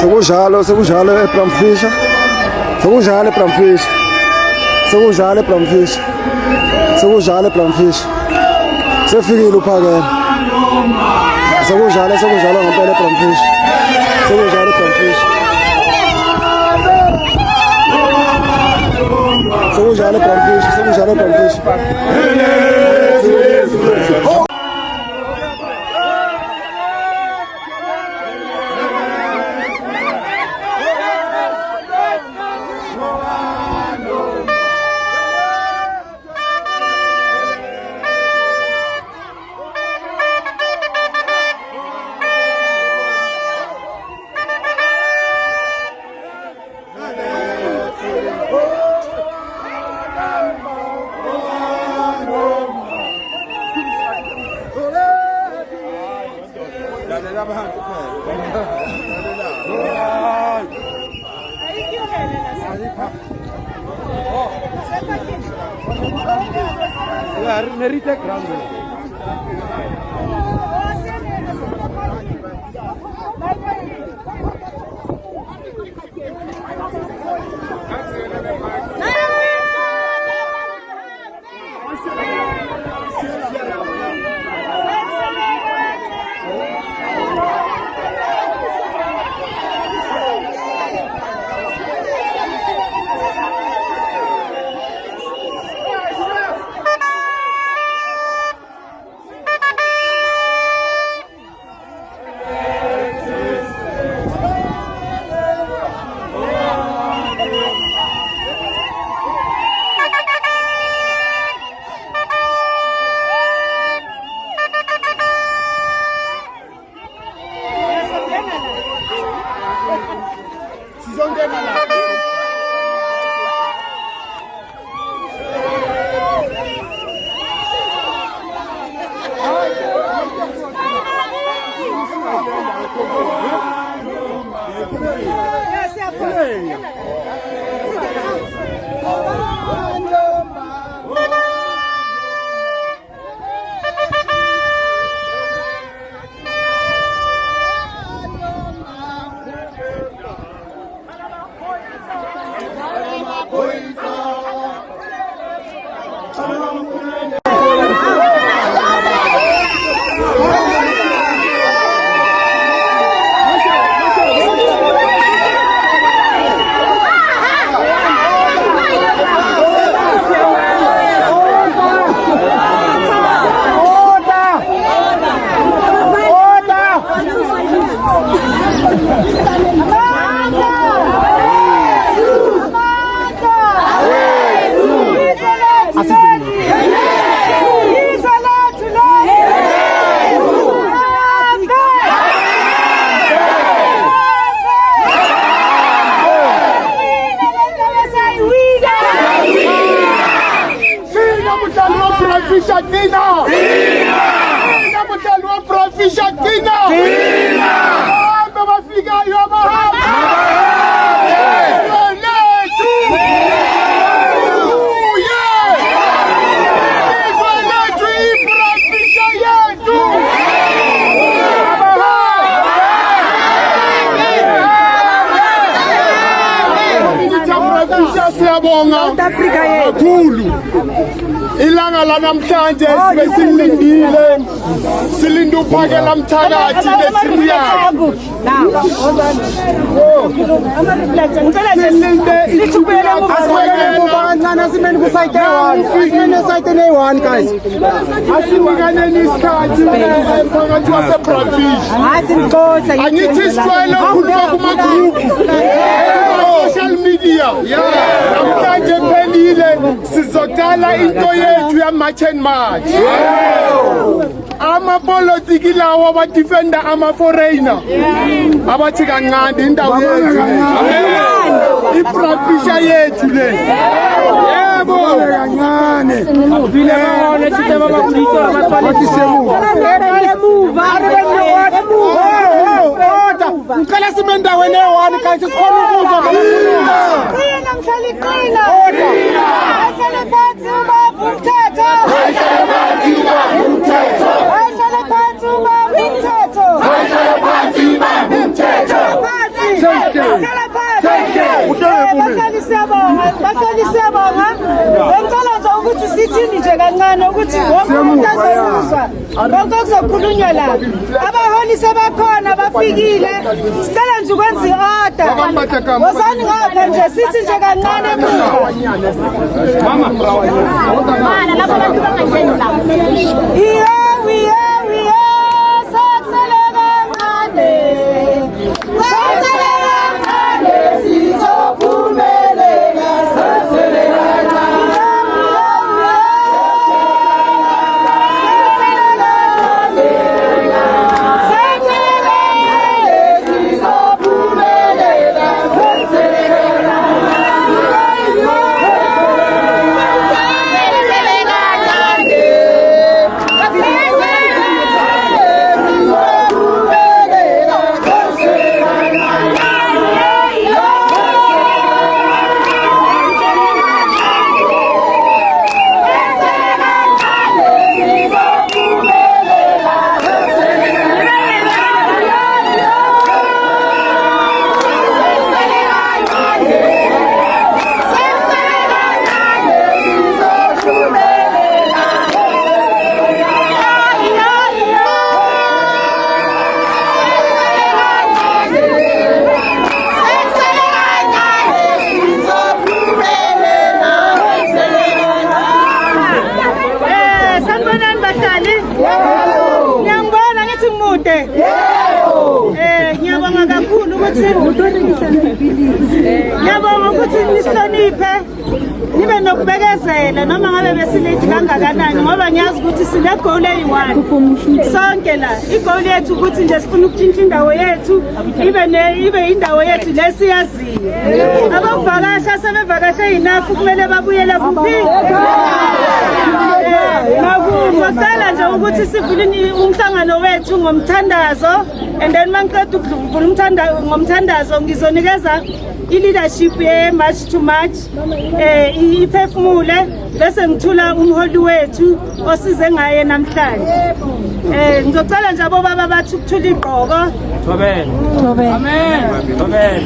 Sekujalo ePlamfisher. Sekujalo ePlamfisher. Sekujalo ePlamfisher. Sekujalo ePlamfisher. Sefikile uphakela. Sekujalo ngempela ePlamfisher. Sekujalo ePlamfisher. Sekujalo ePlamfisher. Sekujalo ePlamfisher. South Africa kakhulu ilanga lanamhlanje sibesilindile silinda uphakela mthakathi netimu yakho asinikane isikhathi phakathi waseBravish angithi sicwele ukukhuluma kuma-group social media namhlanje phelile sizodala into yethu ya-March and March. Amapolitiki lawo abadefenda ama-foreigner abathi kancane indawo yethu iProfisha yethu le yebo kancane ngicela sime endaweni eyi-1 guys sikhona ukuzwa azokuzwa konke okuzokhulunywa la. Abaholi sebakhona bafikile. Sicela nje ukwenza i-order. Wozani ngapha nje sithi nje kancane emuva. Mama, lapho abantu bangangeni la. Ngiyabonga kakhulu ukuthi nihloniphe nibe nokubekezela noma ngabe besilethi kangakanani ngoba ngiyazi ukuthi sine goal eyi-1 sonke la. Igoal yethu ukuthi nje sifuna ukutshintsha indawo yethu ibe indawo yethu lesiyaziyo. Abavakasha sebevakashe enough kumele babuyele kuphi. Ngicela nje ukuthi sivule umhlangano wethu ngomthandazo and then mangiqeda ukuvula ngomthandazo ngizonikeza i-leadership ye-March to March iphefumule bese ngithula umholi wethu osize ngaye namhlanje. Ngizocela nje abobaba bathi ukuthula igqoko. Amen. Amen.